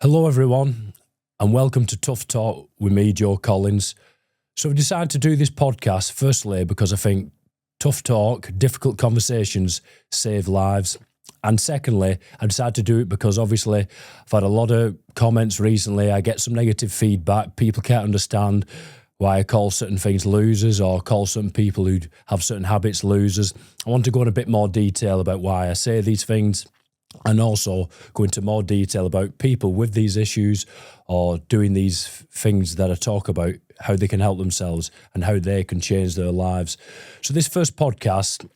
Hello everyone and welcome to Tough Talk with me, Joe Collins. So I've decided to do this podcast firstly because I think tough talk, difficult conversations save lives. And secondly, I decided to do it because obviously I've had a lot of comments recently. I get some negative feedback. People can't understand why I call certain things losers or call certain people who have certain habits losers. I want to go in a bit more detail about why I say these things, and also go into more detail about people with these issues or doing these things that I talk about, how they can help themselves and how they can change their lives. So this first podcast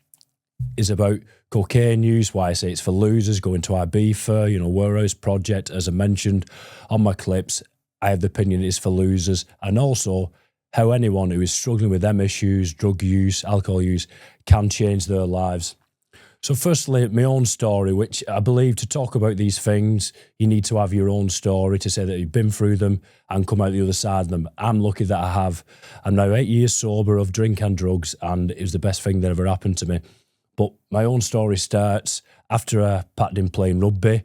is about cocaine use, why I say it's for losers, go into Ibiza, Warehouse Project, as I mentioned on my clips. I have the opinion it's for losers, and also how anyone who is struggling with them issues, drug use, alcohol use, can change their lives. So firstly, my own story, which I believe to talk about these things, you need to have your own story to say that you've been through them and come out the other side of them. I'm lucky that I have. I'm now 8 years sober of drink and drugs, and it was the best thing that ever happened to me. But my own story starts after I packed in playing rugby.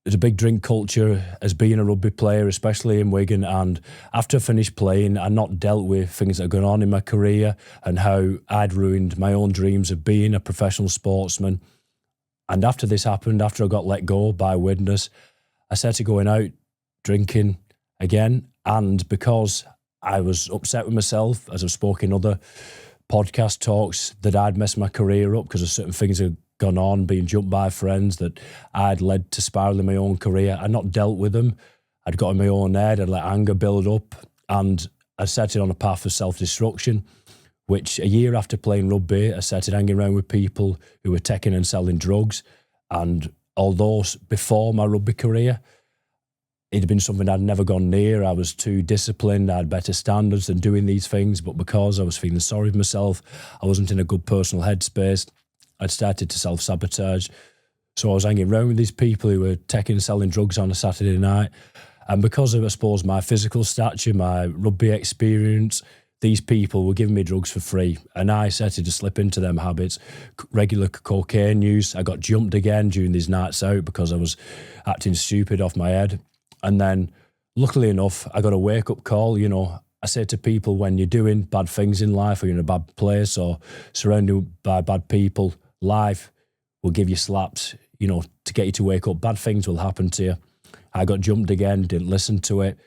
There's a big drink culture as being a rugby player, especially in Wigan. And after I finished playing, I not dealt with things that are going on in my career and how I'd ruined my own dreams of being a professional sportsman. And after this happened, after I got let go by witness, I started going out drinking again. And because I was upset with myself, as I've spoken in other podcast talks, that I'd messed my career up because of certain things that gone on, being jumped by friends that I'd led to spiral in my own career. I'd not dealt with them. I'd got in my own head. I'd let anger build up, and I set it on a path of self-destruction, which a year after playing rugby, I started hanging around with people who were taking and selling drugs. And although before my rugby career, it had been something I'd never gone near. I was too disciplined. I had better standards than doing these things. But because I was feeling sorry for myself, I wasn't in a good personal headspace, I'd started to self-sabotage. So I was hanging around with these people who were taking and selling drugs on a Saturday night. And because of, I suppose, my physical stature, my rugby experience, these people were giving me drugs for free. And I started to slip into them habits, regular cocaine use. I got jumped again during these nights out because I was acting stupid off my head. And then, luckily enough, I got a wake-up call. I say to people, when you're doing bad things in life or you're in a bad place or surrounded by bad people, life will give you slaps, to get you to wake up. Bad things will happen to you. I got jumped again, didn't listen to it.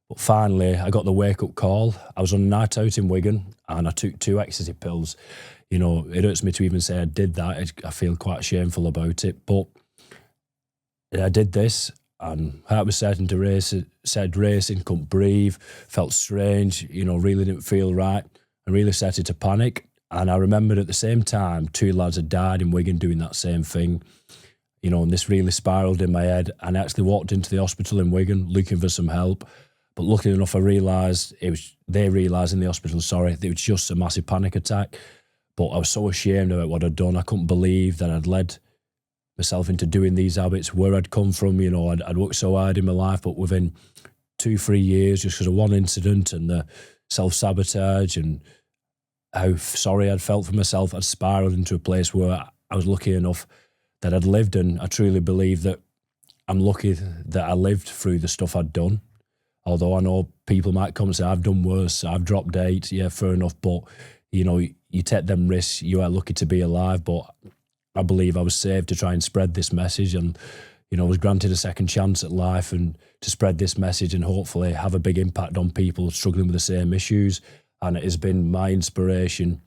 But finally, I got the wake-up call. I was on a night out in Wigan and I took 2 ecstasy pills. It hurts me to even say I did that. I feel quite shameful about it. But I did this and heart was starting to race, started racing, couldn't breathe, felt strange, really didn't feel right. I really started to panic. And I remembered at the same time, 2 lads had died in Wigan doing that same thing, and this really spiralled in my head. And I actually walked into the hospital in Wigan looking for some help. But luckily enough, they realised in the hospital, that it was just a massive panic attack. But I was so ashamed about what I'd done. I couldn't believe that I'd led myself into doing these habits, where I'd come from. I'd worked so hard in my life, but within 2-3 years, just because of one incident and the self-sabotage and how sorry I'd felt for myself, I'd spiraled into a place where I was lucky enough that I'd lived. And I truly believe that I'm lucky that I lived through the stuff I'd done. Although I know people might come and say, I've done worse, I've dropped dates, yeah, fair enough. But, you take them risks, you are lucky to be alive. But I believe I was saved to try and spread this message, and, I was granted a second chance at life and to spread this message and hopefully have a big impact on people struggling with the same issues. And it has been my inspiration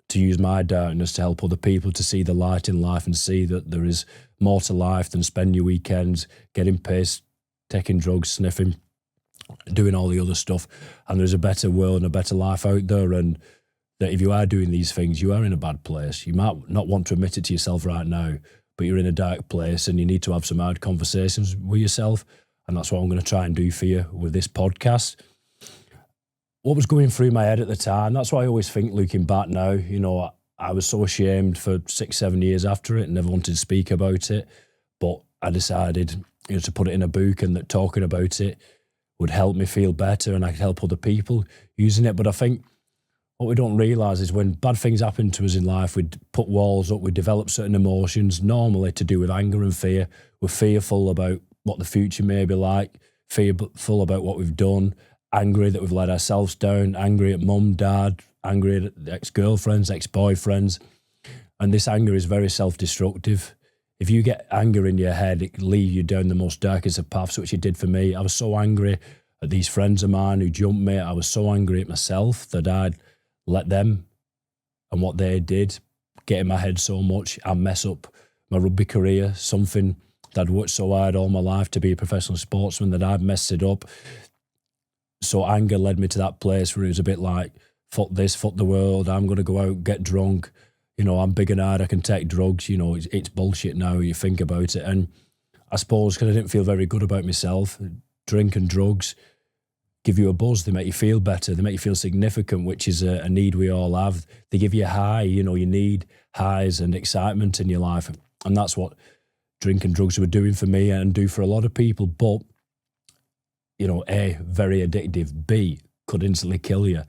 to use my darkness to help other people to see the light in life and see that there is more to life than spending your weekends getting pissed, taking drugs, sniffing, doing all the other stuff. And there's a better world and a better life out there. And that if you are doing these things, you are in a bad place. You might not want to admit it to yourself right now, but you're in a dark place and you need to have some hard conversations with yourself. And that's what I'm going to try and do for you with this podcast. What was going through my head at the time, that's why I always think, looking back now, I was so ashamed for 6-7 years after it and never wanted to speak about it. But I decided to put it in a book, and that talking about it would help me feel better and I could help other people using it. But I think what we don't realise is when bad things happen to us in life, we'd put walls up, we develop certain emotions, normally to do with anger and fear. We're fearful about what the future may be like, fearful about what we've done, angry that we've let ourselves down, angry at mum, dad, angry at ex-girlfriends, ex-boyfriends. And this anger is very self-destructive. If you get anger in your head, it can lead you down the most darkest of paths, which it did for me. I was so angry at these friends of mine who jumped me. I was so angry at myself that I'd let them and what they did get in my head so much and mess up my rugby career, something that I'd worked so hard all my life to be a professional sportsman, that I'd messed it up. So anger led me to that place where it was a bit like, fuck this, fuck the world, I'm going to go out, get drunk. You know, I'm big and hard, I can take drugs. You know, it's bullshit now, you think about it. And I suppose because I didn't feel very good about myself, drink and drugs give you a buzz. They make you feel better. They make you feel significant, which is a need we all have. They give you a high. You know, you need highs and excitement in your life. And that's what drink and drugs were doing for me and do for a lot of people. But, you know, A, very addictive. B, could instantly kill you.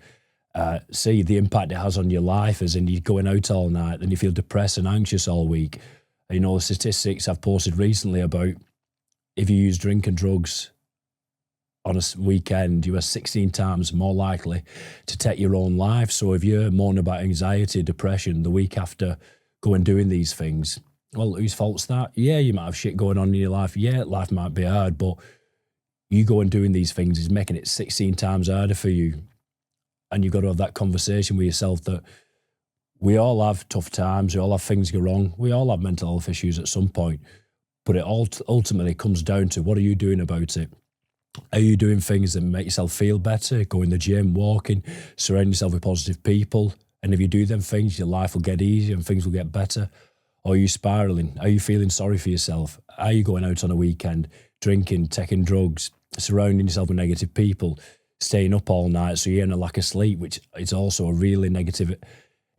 See the impact it has on your life, as in you're going out all night and you feel depressed and anxious all week. You know, the statistics I've posted recently about if you use drink and drugs on a weekend, you are 16 times more likely to take your own life. So if you're moaning about anxiety, depression the week after going doing these things, well, whose fault's that? Yeah, you might have shit going on in your life. Yeah, life might be hard, but you going doing these things is making it 16 times harder for you. And you've got to have that conversation with yourself that we all have tough times, we all have things go wrong, we all have mental health issues at some point, but it ultimately comes down to what are you doing about it? Are you doing things that make yourself feel better, going to the gym, walking, surround yourself with positive people? And if you do them things, your life will get easier and things will get better. Or are you spiraling? Are you feeling sorry for yourself? Are you going out on a weekend, drinking, taking drugs, surrounding yourself with negative people, staying up all night so you're in a lack of sleep, which is also a really negative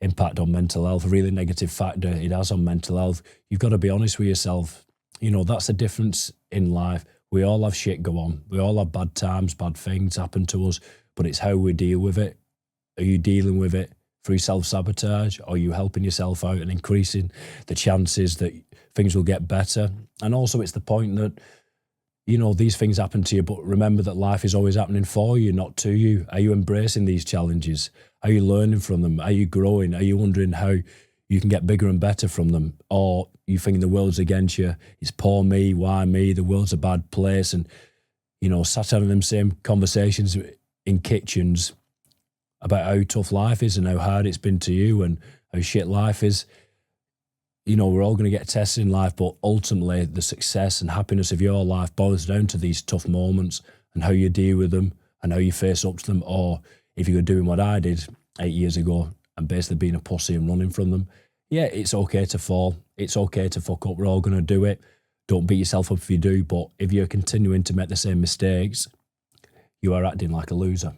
impact on mental health, a really negative factor it has on mental health. You've got to be honest with yourself. You know, that's the difference in life. We all have shit go on. We all have bad times, bad things happen to us, but it's how we deal with it. Are you dealing with it through self-sabotage? Or are you helping yourself out and increasing the chances that things will get better? And also it's the point that, you know, these things happen to you, but remember that life is always happening for you, not to you. Are you embracing these challenges? Are you learning from them? Are you growing? Are you wondering how you can get bigger and better from them? Or you think the world's against you? It's poor me, why me? The world's a bad place. And, you know, sat having them same conversations in kitchens about how tough life is and how hard it's been to you and how shit life is. You know, we're all going to get tested in life, but ultimately the success and happiness of your life boils down to these tough moments and how you deal with them and how you face up to them. Or if you're doing what I did 8 years ago and basically being a pussy and running from them, yeah, it's okay to fall. It's okay to fuck up. We're all going to do it. Don't beat yourself up if you do, but if you're continuing to make the same mistakes, you are acting like a loser.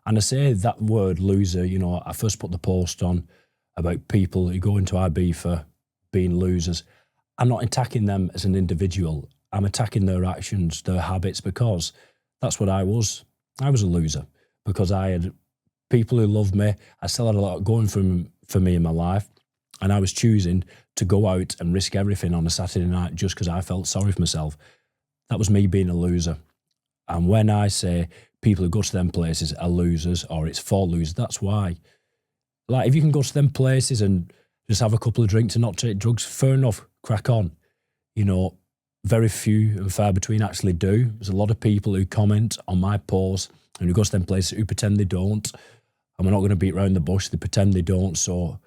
And I say that word loser, you know, I first put the post on about people who go into IB for being losers. I'm not attacking them as an individual. I'm attacking their actions, their habits, because that's what I was. I was a loser because I had people who loved me. I still had a lot going for me in my life. And I was choosing to go out and risk everything on a Saturday night just because I felt sorry for myself. That was me being a loser. And when I say people who go to them places are losers or it's for losers, that's why. Like, if you can go to them places and just have a couple of drinks and not take drugs, fair enough, crack on. You know, very few and far between actually do. There's a lot of people who comment on my posts and who go to them places who pretend they don't. And we're not going to beat around the bush, they pretend they don't. So,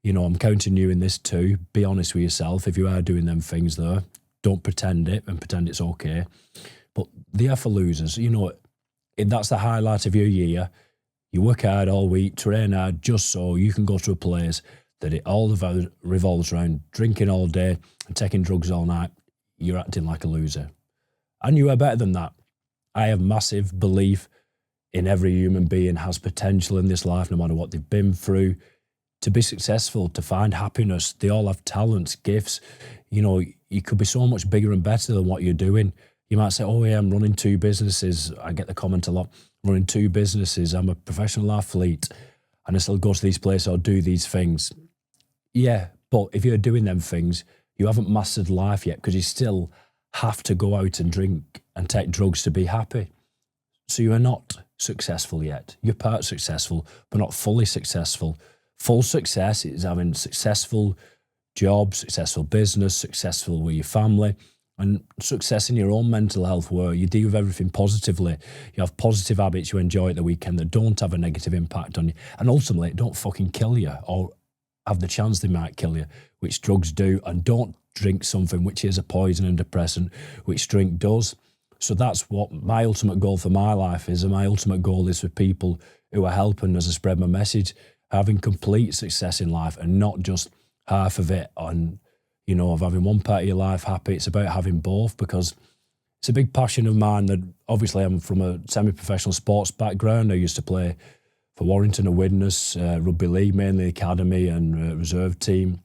you know, I'm counting you in this too. Be honest with yourself. If you are doing them things there, don't pretend it and pretend it's okay. But they are for losers. You know, that's the highlight of your year. You work hard all week, train hard, just so you can go to a place that it all revolves around drinking all day and taking drugs all night. You're acting like a loser. And you are better than that. I have massive belief in every human being has potential in this life, no matter what they've been through, to be successful, to find happiness. They all have talents, gifts. You know, you could be so much bigger and better than what you're doing. You might say, oh yeah, I'm running 2 businesses. I get the comment a lot, running 2 businesses. I'm a professional athlete and I still go to these places or do these things. Yeah, but if you're doing them things, you haven't mastered life yet because you still have to go out and drink and take drugs to be happy. So you are not successful yet. You're part successful, but not fully successful. Full success is having successful job, successful business, successful with your family, and success in your own mental health where you deal with everything positively. You have positive habits you enjoy at the weekend that don't have a negative impact on you. And ultimately, don't fucking kill you or have the chance they might kill you, which drugs do. And don't drink something which is a poison and depressant, which drink does. So that's what my ultimate goal for my life is. And my ultimate goal is for people who are helping us to spread my message, having complete success in life and not just half of it on, of having one part of your life happy. It's about having both, because it's a big passion of mine that obviously I'm from a semi-professional sports background. I used to play for Warrington and Widnes, rugby league, mainly academy and reserve team.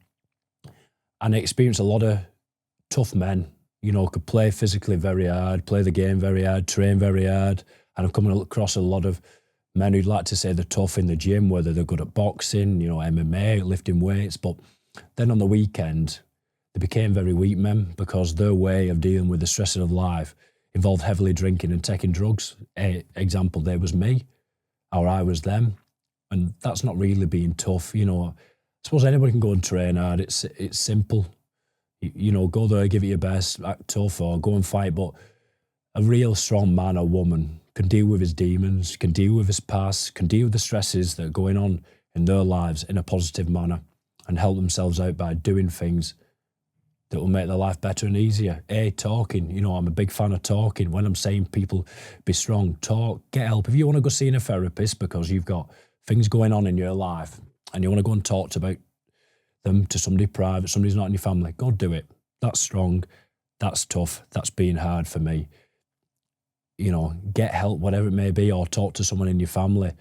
And I experienced a lot of tough men, could play physically very hard, play the game very hard, train very hard. And I'm coming across a lot of men who'd like to say they're tough in the gym, whether they're good at boxing, MMA, lifting weights. But then on the weekend, they became very weak men because their way of dealing with the stresses of life involved heavily drinking and taking drugs. Example, there was me, or I was them. And that's not really being tough. I suppose anybody can go and train hard. It's simple. Go there, give it your best, act tough, or go and fight. But a real strong man or woman can deal with his demons, can deal with his past, can deal with the stresses that are going on in their lives in a positive manner and help themselves out by doing things that will make their life better and easier. Talking. I'm a big fan of talking. When I'm saying people be strong, talk, get help. If you want to go see a therapist because you've got things going on in your life and you want to go and talk about them to somebody private, somebody's not in your family, go do it. That's strong. That's tough. That's being hard for me. Get help, whatever it may be, or talk to someone in your family,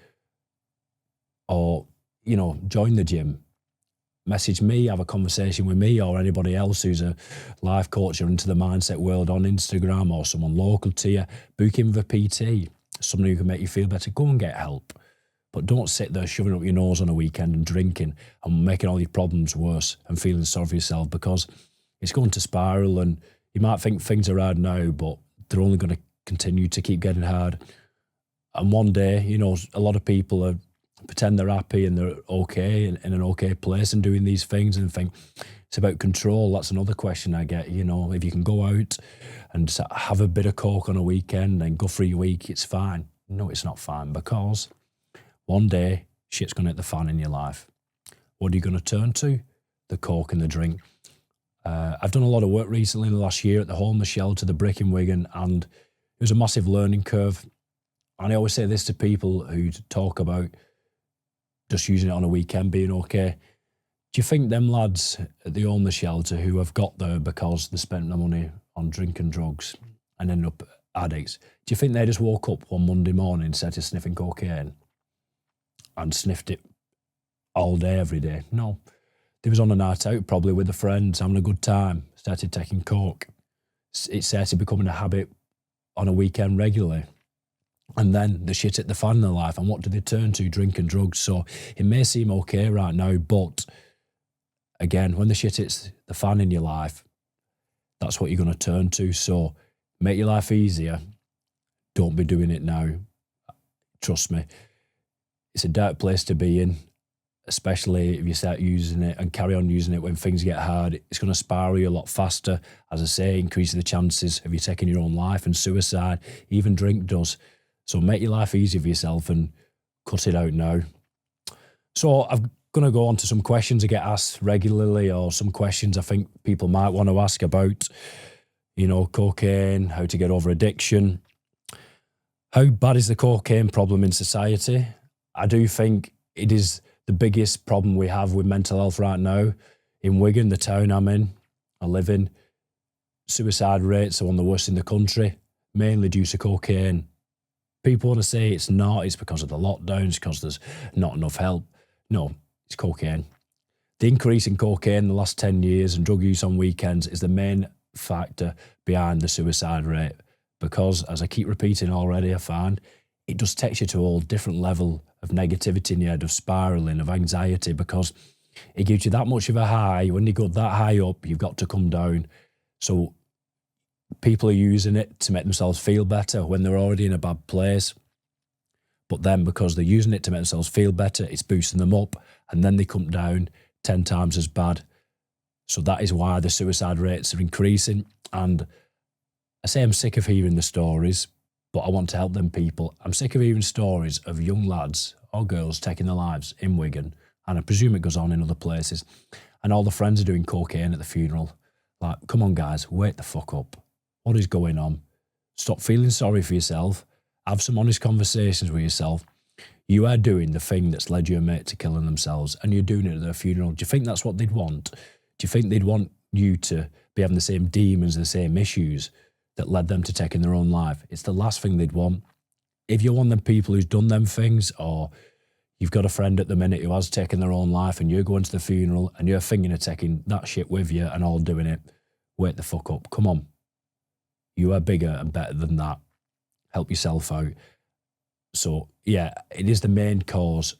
or, join the gym. Message me, have a conversation with me or anybody else who's a life coach or into the mindset world on Instagram, or someone local to you. Book in with a PT, somebody who can make you feel better. Go and get help. But don't sit there shoving up your nose on a weekend and drinking and making all your problems worse and feeling sorry for yourself, because it's going to spiral. And you might think things are hard now, but they're only going to continue to keep getting hard. And one day, a lot of people pretend they're happy and they're okay in an okay place and doing these things, and think it's about control. That's another question I get. If you can go out and have a bit of coke on a weekend and go for your week, it's fine. No, it's not fine, because one day shit's going to hit the fan in your life. What are you going to turn to? The coke and the drink. I've done a lot of work recently in the last year at the Homeless Shelter, the Brick in Wigan, and it was a massive learning curve. And I always say this to people who talk about just using it on a weekend being okay. Do you think them lads at the Homeless Shelter who have got there because they spent their money on drink and drugs and ended up addicts, do you think they just woke up one Monday morning and started sniffing cocaine and sniffed it all day, every day? No. They was on a night out probably with their friends, having a good time, started taking coke. It started becoming a habit on a weekend regularly. And then the shit hit the fan in their life. And what do they turn to? Drink and drugs. So it may seem okay right now, but again, when the shit hits the fan in your life, that's what you're going to turn to. So make your life easier. Don't be doing it now. Trust me. It's a dark place to be in, especially if you start using it and carry on using it when things get hard. It's going to spiral you a lot faster. As I say, increasing the chances of you taking your own life and suicide. Even drink does. So make your life easy for yourself and cut it out now. So I'm going to go on to some questions I get asked regularly, or some questions I think people might want to ask about, cocaine, how to get over addiction. How bad is the cocaine problem in society? I do think it is the biggest problem we have with mental health right now. In Wigan, the town I live in, suicide rates are one of the worst in the country, mainly due to cocaine. People want to say it's not, it's because of the lockdowns, because there's not enough help. No, it's cocaine. The increase in cocaine in the last 10 years and drug use on weekends is the main factor behind the suicide rate, because, as I keep repeating already, I find it just takes you to a whole different level of negativity in your head, of spiralling, of anxiety, because it gives you that much of a high. When you go that high up, you've got to come down. So people are using it to make themselves feel better when they're already in a bad place. But then because they're using it to make themselves feel better, it's boosting them up, and then they come down 10 times as bad. So that is why the suicide rates are increasing. And I say I'm sick of hearing the stories, but I want to help them people. I'm sick of hearing stories of young lads or girls taking their lives in Wigan, and I presume it goes on in other places, and all the friends are doing cocaine at the funeral. Like, come on, guys, wake the fuck up. What is going on? Stop feeling sorry for yourself. Have some honest conversations with yourself. You are doing the thing that's led your mate to killing themselves, and you're doing it at their funeral. Do you think that's what they'd want? Do you think they'd want you to be having the same demons, the same issues that led them to taking their own life? It's the last thing they'd want. If you're one of them people who's done them things, or you've got a friend at the minute who has taken their own life and you're going to the funeral and you're thinking of taking that shit with you and all doing it, wake the fuck up. Come on. You are bigger and better than that. Help yourself out. So, yeah, it is the main cause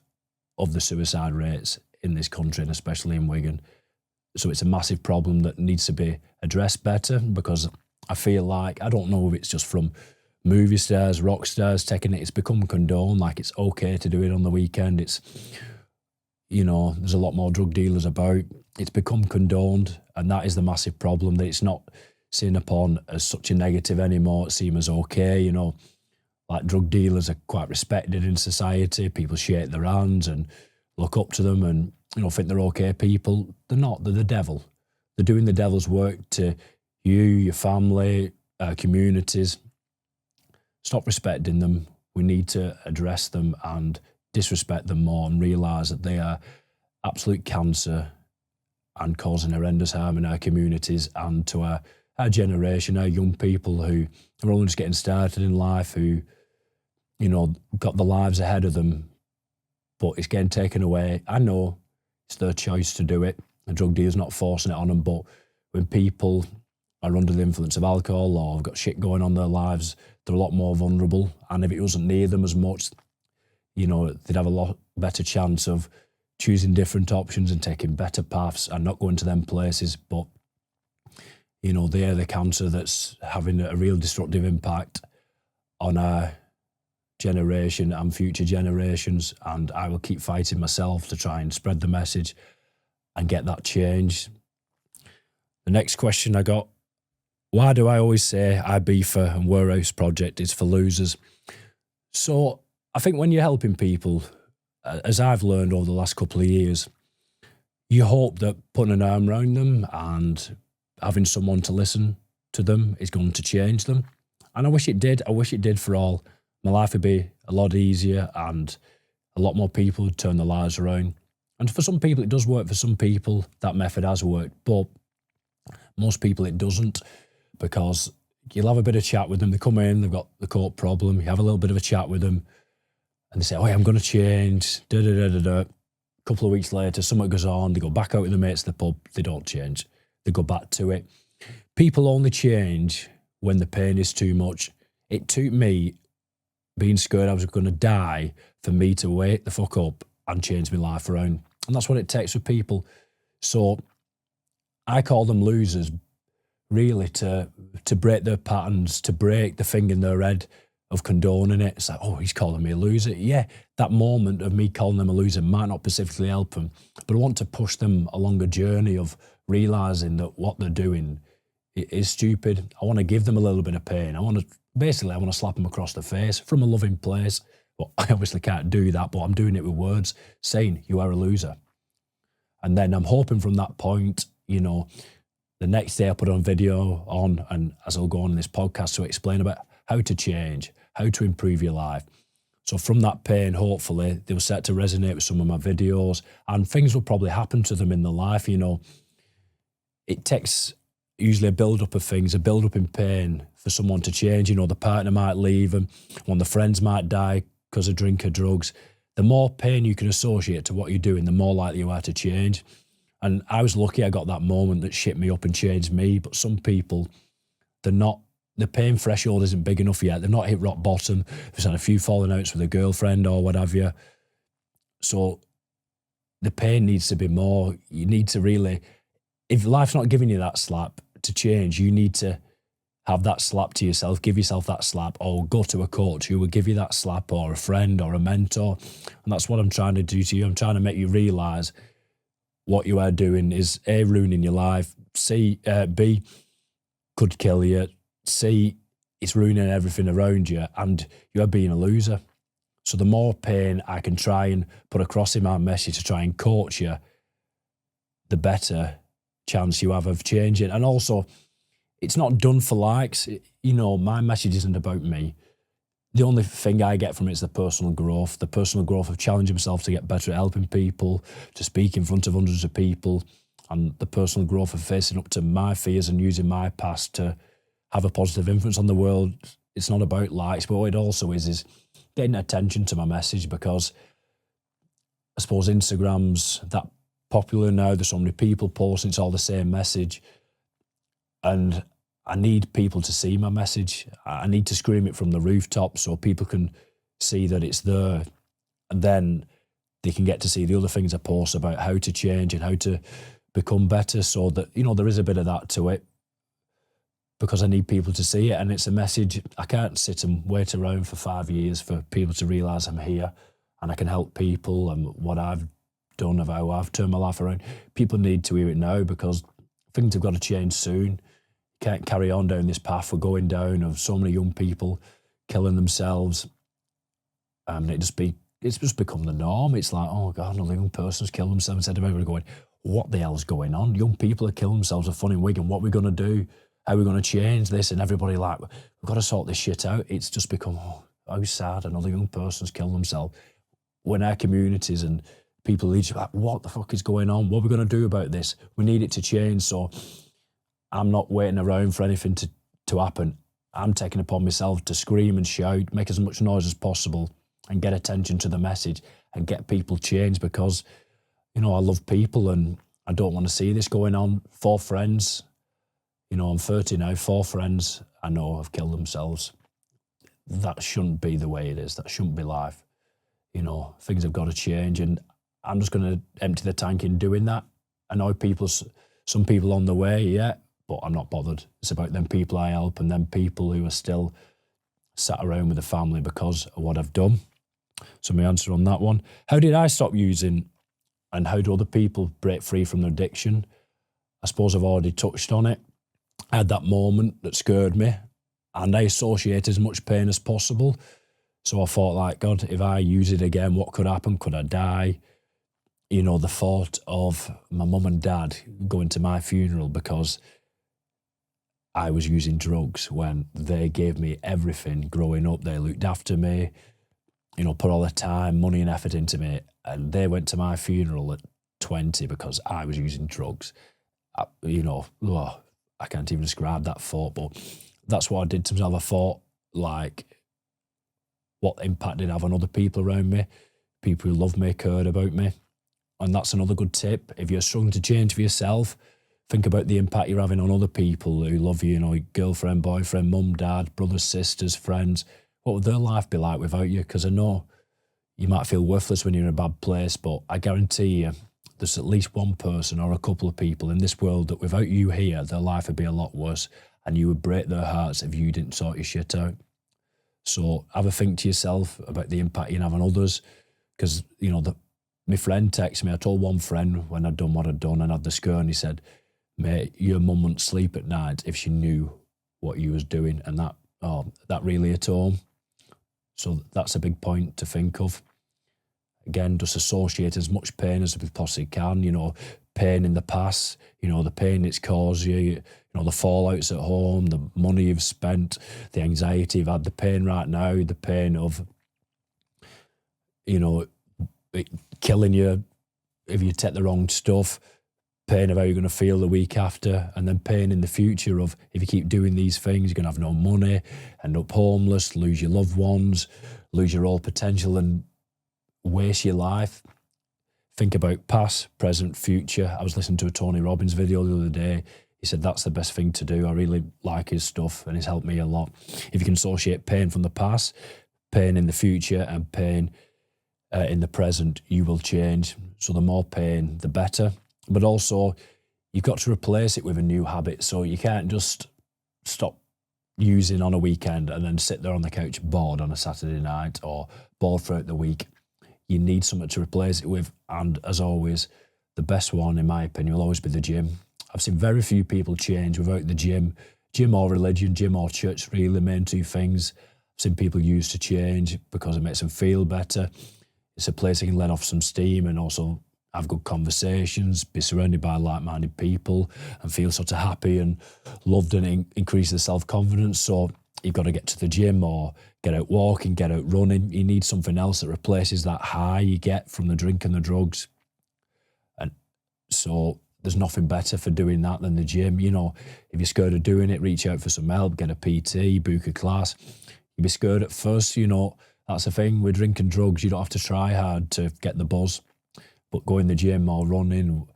of the suicide rates in this country, and especially in Wigan. So it's a massive problem that needs to be addressed better, because I feel like, I don't know if it's just from movie stars, rock stars taking it, it's become condoned, like it's okay to do it on the weekend. It's, you know, there's a lot more drug dealers about. It's become condoned, and that is the massive problem, that it's not seen upon as such a negative anymore. It seems as okay, you know, like drug dealers are quite respected in society. People shake their hands and look up to them and, you know, think they're okay people. They're not. They're the devil. They're doing the devil's work to you, your family, communities. Stop respecting them. We need to address them and disrespect them more, and realise that they are absolute cancer and causing horrendous harm in our communities and to our generation, our young people who are only just getting started in life, who, you know, got their lives ahead of them, but it's getting taken away. I know it's their choice to do it. The drug dealer's not forcing it on them, but when people are under the influence of alcohol or have got shit going on in their lives, they're a lot more vulnerable. And if it wasn't near them as much, you know, they'd have a lot better chance of choosing different options and taking better paths and not going to them places. But, you know, they're the cancer that's having a real destructive impact on our generation and future generations. And I will keep fighting myself to try and spread the message and get that change. The next question I got: why do I always say Ibiza and Warehouse Project is for losers? So I think when you're helping people, as I've learned over the last couple of years, you hope that putting an arm around them and having someone to listen to them is going to change them. And I wish it did. I wish it did for all. My life would be a lot easier and a lot more people would turn their lives around. And for some people, it does work. For some people, that method has worked. But most people, it doesn't, because you'll have a bit of chat with them. They come in, they've got the court problem. You have a little bit of a chat with them and they say, oh, yeah, I'm going to change. A couple of weeks later, something goes on. They go back out with their mates to the pub. They don't change. They go back to it. People only change when the pain is too much. It took me being scared I was going to die for me to wake the fuck up and change my life around. And that's what it takes for people. So I call them losers, really, to break their patterns, to break the thing in their head of condoning it. It's like, oh, he's calling me a loser. Yeah, that moment of me calling them a loser might not specifically help them, but I want to push them along a journey of realising that what they're doing is stupid. I want to give them a little bit of pain. I want to slap them across the face from a loving place. Well, I obviously can't do that, but I'm doing it with words, saying you are a loser. And then I'm hoping from that point, you know, the next day I put on video on, and as I'll go on in this podcast to explain about how to change, how to improve your life. So from that pain, hopefully, they'll start to resonate with some of my videos, and things will probably happen to them in their life. You know, it takes usually a build-up of things, a build-up in pain for someone to change. You know, the partner might leave them, one of the friends might die because of drink or drugs. The more pain you can associate to what you're doing, the more likely you are to change. And I was lucky I got that moment that shit me up and changed me. But some people, the pain threshold isn't big enough yet. They've not hit rock bottom. They've had a few falling outs with a girlfriend or what have you. So the pain needs to be more. You need to really, if life's not giving you that slap to change, you need to have that slap to yourself, give yourself that slap, or go to a coach who will give you that slap, or a friend or a mentor. And that's what I'm trying to do to you. I'm trying to make you realise what you are doing is A, ruining your life, B, could kill you, C, it's ruining everything around you, and you are being a loser. So the more pain I can try and put across in my message to try and coach you, the better chance you have of changing. And also, it's not done for likes. My message isn't about me. The only thing I get from it is the personal growth of challenging myself to get better at helping people, to speak in front of hundreds of people, and the personal growth of facing up to my fears and using my past to have a positive influence on the world. It's not about likes, but what it also is getting attention to my message, because I suppose Instagram's that popular now. There's so many people posting, it's all the same message. And I need people to see my message. I need to scream it from the rooftop so people can see that it's there. And then they can get to see the other things I post about how to change and how to become better, so that, there is a bit of that to it, because I need people to see it. And it's a message. I can't sit and wait around for 5 years for people to realise I'm here and I can help people and what I've done, of how I've turned my life around. People need to hear it now, because things have got to change soon. Can't carry on down this path we're going down of so many young people killing themselves. And it's just become the norm. It's like, oh God, another young person's killed themselves, instead of everybody going, what the hell's going on? Young people are killing themselves at fun in Wigan. What are we going to do? How are we going to change this? And everybody like, we've got to sort this shit out. It's just become, oh, how sad, another young person's killed themselves. When our communities and people lead you like, what the fuck is going on? What are we going to do about this? We need it to change. So I'm not waiting around for anything to happen. I'm taking upon myself to scream and shout, make as much noise as possible, and get attention to the message and get people changed, because, I love people and I don't want to see this going on. 4 friends, I'm 30 now, 4 friends I know have killed themselves. That shouldn't be the way it is. That shouldn't be life. Things have got to change, and I'm just going to empty the tank in doing that. Annoy some people on the way, yeah, but I'm not bothered. It's about them people I help and them people who are still sat around with the family because of what I've done. So my answer on that one. How did I stop using, and how do other people break free from their addiction? I suppose I've already touched on it. I had that moment that scared me, and I associated as much pain as possible. So I thought, like, God, if I use it again, what could happen? Could I die? The thought of my mum and dad going to my funeral because I was using drugs when they gave me everything growing up. They looked after me, put all the time, money and effort into me. And they went to my funeral at 20 because I was using drugs. I can't even describe that thought, but that's what I did to myself. I thought, like, what impact did it have on other people around me? People who loved me, cared about me. And that's another good tip. If you're struggling to change for yourself, think about the impact you're having on other people who love you, girlfriend, boyfriend, mum, dad, brothers, sisters, friends. What would their life be like without you? Because I know you might feel worthless when you're in a bad place, but I guarantee you there's at least one person or a couple of people in this world that without you here, their life would be a lot worse, and you would break their hearts if you didn't sort your shit out. So have a think to yourself about the impact you can have on others, because, my friend texted me. I told one friend when I'd done what I'd done and had the scare, and he said, mate, your mum wouldn't sleep at night if she knew what you was doing. And that really hit home. So that's a big point to think of. Again, just associate as much pain as we possibly can, pain in the past, the pain it's caused you, the fallouts at home, the money you've spent, the anxiety you've had, the pain right now, the pain of, it killing you if you take the wrong stuff, pain of how you're going to feel the week after, and then pain in the future of if you keep doing these things, you're going to have no money, end up homeless, lose your loved ones, lose your whole potential and waste your life. Think about past, present, future. I was listening to a Tony Robbins video the other day. He said that's the best thing to do. I really like his stuff and he's helped me a lot. If you can associate pain from the past, pain in the future, and pain in the present, you will change. So the more pain, the better. But also, you've got to replace it with a new habit. So you can't just stop using on a weekend and then sit there on the couch bored on a Saturday night or bored throughout the week. You need something to replace it with. And as always, the best one, in my opinion, will always be the gym. I've seen very few people change without the gym. Gym or religion, gym or church, really the main two things I've seen people use to change because it makes them feel better. It's a place they can let off some steam and also have good conversations, be surrounded by like-minded people and feel sort of happy and loved, and increase their self-confidence. So you've got to get to the gym or get out walking, get out running. You need something else that replaces that high you get from the drink and the drugs. And so there's nothing better for doing that than the gym. You know, if you're scared of doing it, reach out for some help, get a PT, book a class. You'd be scared at first, you know. That's the thing with drink and drugs. You don't have to try hard to get the buzz. But going to the gym or running,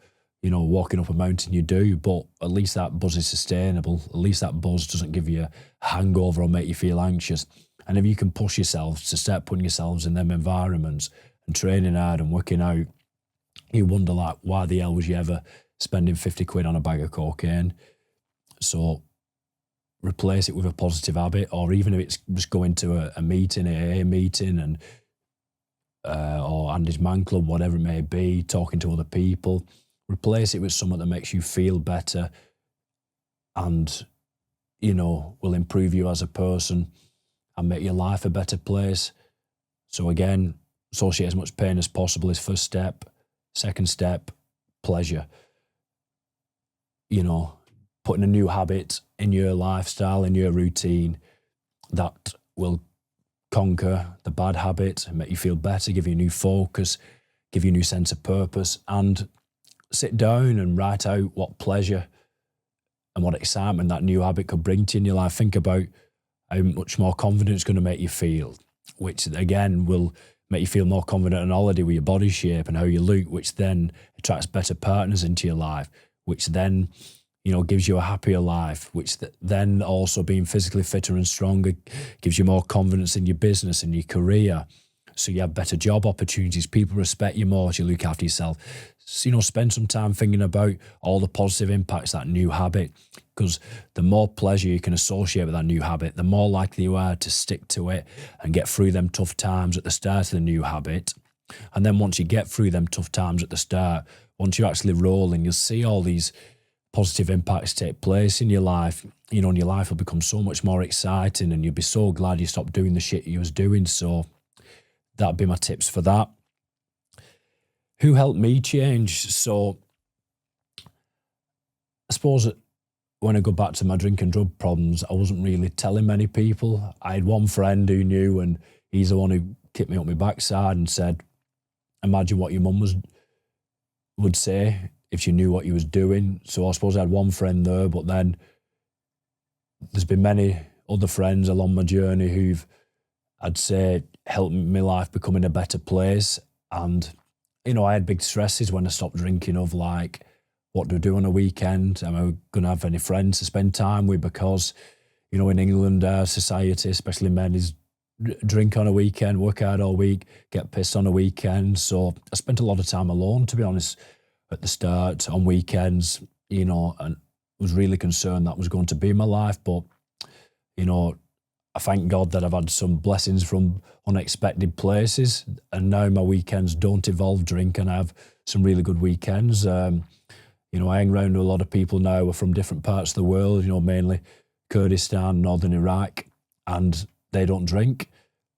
you know, walking up a mountain, you do. But at least that buzz is sustainable. At least that buzz doesn't give you a hangover or make you feel anxious. And if you can push yourselves to start putting yourselves in them environments and training hard and working out, you wonder, like, why the hell was you ever spending 50 quid on a bag of cocaine? So replace it with a positive habit, or even if it's just going to a meeting, a meeting, and or Andy's Man Club, whatever it may be, talking to other people. Replace it with something that makes you feel better and, you know, will improve you as a person and make your life a better place. So again, associate as much pain as possible is first step. Second step, pleasure. You know, putting a new habit in your lifestyle, in your routine, that will conquer the bad habit, make you feel better, give you a new focus, give you a new sense of purpose, and sit down and write out what pleasure and what excitement that new habit could bring to you in your life. Think about how much more confident it's going to make you feel, which again will make you feel more confident on holiday with your body shape and how you look, which then attracts better partners into your life, which then, you know, gives you a happier life, which then also being physically fitter and stronger gives you more confidence in your business and your career. So you have better job opportunities. People respect you more as you look after yourself. So, you know, spend some time thinking about all the positive impacts that new habit, because the more pleasure you can associate with that new habit, the more likely you are to stick to it and get through them tough times at the start of the new habit. And then once you get through them tough times at the start, once you're actually rolling, you'll see all these positive impacts take place in your life, you know, and your life will become so much more exciting and you'll be so glad you stopped doing the shit you was doing. So that'd be my tips for that. Who helped me change? So I suppose when I go back to my drink and drug problems, I wasn't really telling many people. I had one friend who knew, and he's the one who kicked me up my backside and said, imagine what your mum would say if she knew what you was doing. So I suppose I had one friend there, but then there's been many other friends along my journey who've, I'd say, helped my life become in a better place. And, you know, I had big stresses when I stopped drinking of, like, what do I do on a weekend? Am I going to have any friends to spend time with? Because, you know, in England, our society, especially men, is drink on a weekend, work hard all week, get pissed on a weekend. So I spent a lot of time alone, to be honest, at the start, on weekends, you know, and was really concerned that was going to be my life. But, you know, I thank God that I've had some blessings from unexpected places, and now my weekends don't involve drink, and I have some really good weekends. You know, I hang around with a lot of people now who are from different parts of the world, you know, mainly Kurdistan, northern Iraq, and they don't drink.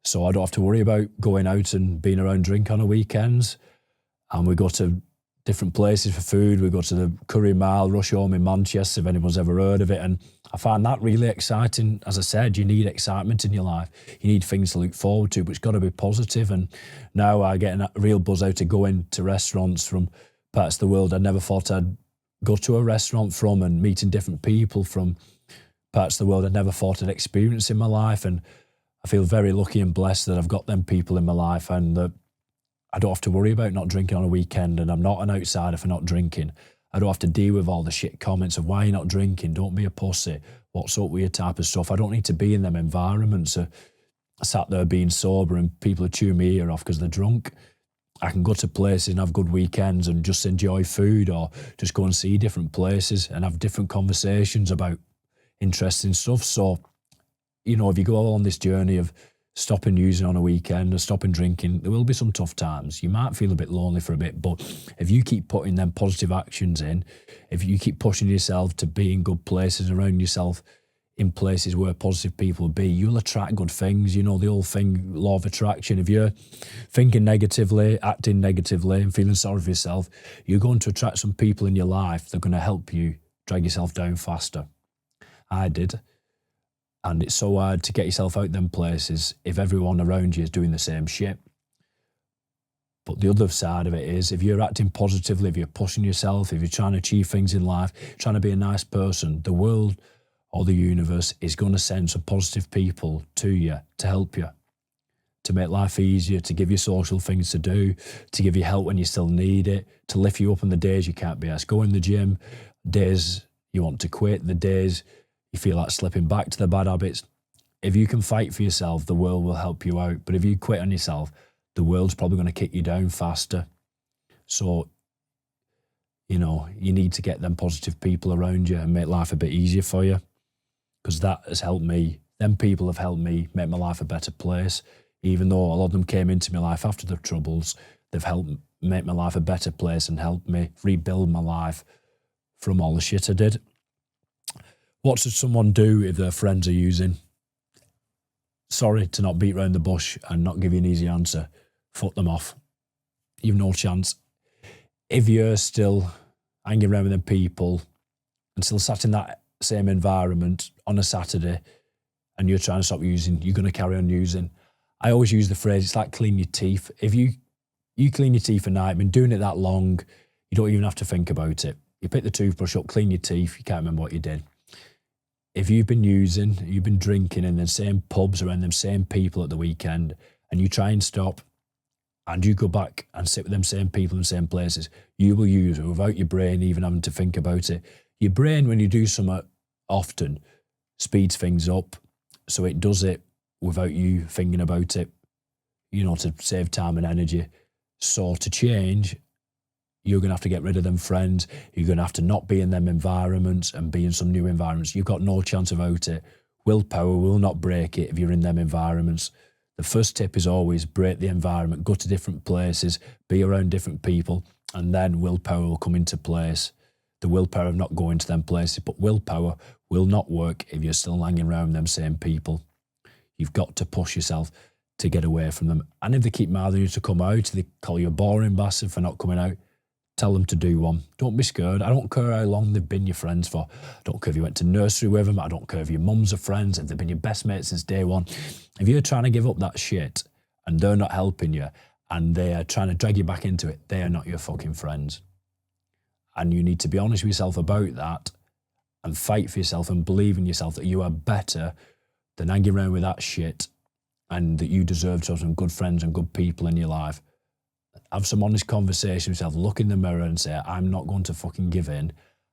So I don't have to worry about going out and being around drink on the weekends. And we go to different places for food. We go to the Curry Mile, Rush Home in Manchester, if anyone's ever heard of it. And I find that really exciting. As I said, you need excitement in your life. You need things to look forward to, but it's got to be positive. And now I get a real buzz out of going to restaurants from parts of the world I never thought I'd go to a restaurant from, and meeting different people from parts of the world I never thought I'd experience in my life. And I feel very lucky and blessed that I've got them people in my life, and that I don't have to worry about not drinking on a weekend, and I'm not an outsider for not drinking. I don't have to deal with all the shit comments of why you're not drinking, don't be a pussy, what's up with your type of stuff. I don't need to be in them environments. I sat there being sober and people are chewing my ear off because they're drunk. I can go to places and have good weekends and just enjoy food, or just go and see different places and have different conversations about interesting stuff. So if you go on this journey of stopping using on a weekend or stopping drinking, there will be some tough times. You might feel a bit lonely for a bit, but if you keep putting them positive actions in, if you keep pushing yourself to be in good places around yourself, in places where positive people will be, you'll attract good things. The old thing, law of attraction. If you're thinking negatively, acting negatively and feeling sorry for yourself, you're going to attract some people in your life that are going to help you drag yourself down faster. I did. And it's so hard to get yourself out them places if everyone around you is doing the same shit. But the other side of it is, if you're acting positively, if you're pushing yourself, if you're trying to achieve things in life, trying to be a nice person, the world or the universe is going to send some positive people to you to help you, to make life easier, to give you social things to do, to give you help when you still need it, to lift you up on the days you can't be asked. Go in the gym, days you want to quit, the days you feel like slipping back to the bad habits. If you can fight for yourself, the world will help you out. But if you quit on yourself, the world's probably going to kick you down faster. So, you need to get them positive people around you and make life a bit easier for you, because that has helped me. Them people have helped me make my life a better place. Even though a lot of them came into my life after the troubles, they've helped make my life a better place and helped me rebuild my life from all the shit I did. What should someone do if their friends are using? Sorry to not beat around the bush and not give you an easy answer. Fuck them off. You've no chance. If you're still hanging around with them people and still sat in that same environment on a Saturday and you're trying to stop using, you're going to carry on using. I always use the phrase, it's like clean your teeth. If you clean your teeth at night, been doing it that long, you don't even have to think about it. You pick the toothbrush up, clean your teeth, you can't remember what you did. If you've been using, you've been drinking in the same pubs around them same people at the weekend, and you try and stop, and you go back and sit with them same people in the same places, you will use it without your brain even having to think about it. Your brain, when you do something often, speeds things up, so it does it without you thinking about it, to save time and energy. So to change, you're going to have to get rid of them friends. You're going to have to not be in them environments and be in some new environments. You've got no chance about it. Willpower will not break it if you're in them environments. The first tip is always break the environment, go to different places, be around different people, and then willpower will come into place. The willpower of not going to them places, but willpower will not work if you're still hanging around them same people. You've got to push yourself to get away from them. And if they keep mouthing you to come out, they call you a boring bastard for not coming out, tell them to do one. Don't be scared. I don't care how long they've been your friends for. I don't care if you went to nursery with them. I don't care if your mums are friends, if they've been your best mates since day one. If you're trying to give up that shit and they're not helping you and they are trying to drag you back into it, they are not your fucking friends. And you need to be honest with yourself about that and fight for yourself and believe in yourself that you are better than hanging around with that shit and that you deserve to have some good friends and good people in your life. Have some honest conversation with yourself, look in the mirror and say, I'm not going to fucking give in.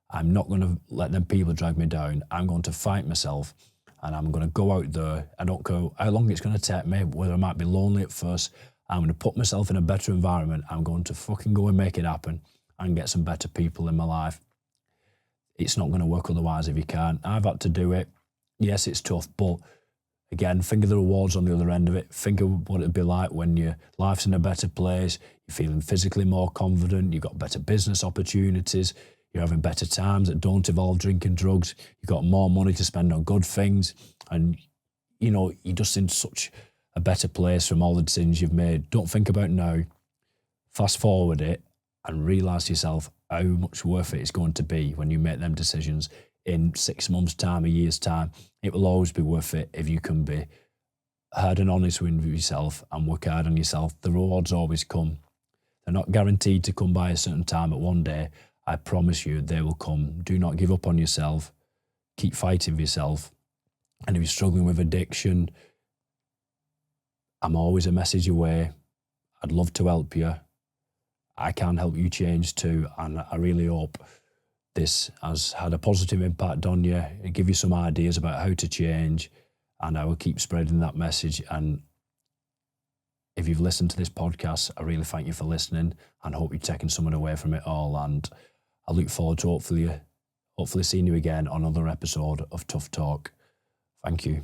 I'm not going to let them people drag me down. I'm going to fight myself and I'm going to go out there. I don't care how long it's going to take me, whether I might be lonely at first. I'm going to put myself in a better environment. I'm going to fucking go and make it happen and get some better people in my life. It's not going to work otherwise if you can't. I've had to do it. Yes, it's tough, but again, think of the rewards on the other end of it. Think of what it'd be like when your life's in a better place, you're feeling physically more confident, you've got better business opportunities, you're having better times that don't involve drinking drugs, you've got more money to spend on good things, and you're just in such a better place from all the decisions you've made. Don't think about now. Fast forward it and realise to yourself how much worth it it's going to be when you make them decisions in 6 months' time, a year's time. It will always be worth it if you can be hard and honest with yourself and work hard on yourself. The rewards always come. They're not guaranteed to come by a certain time, but one day, I promise you, they will come. Do not give up on yourself. Keep fighting for yourself. And if you're struggling with addiction, I'm always a message away. I'd love to help you. I can help you change too, and I really hope this has had a positive impact on you. It'll give you some ideas about how to change, and I will keep spreading that message. And if you've listened to this podcast, I really thank you for listening and hope you're taking something away from it all. And I look forward to hopefully seeing you again on another episode of Tough Talk. Thank you.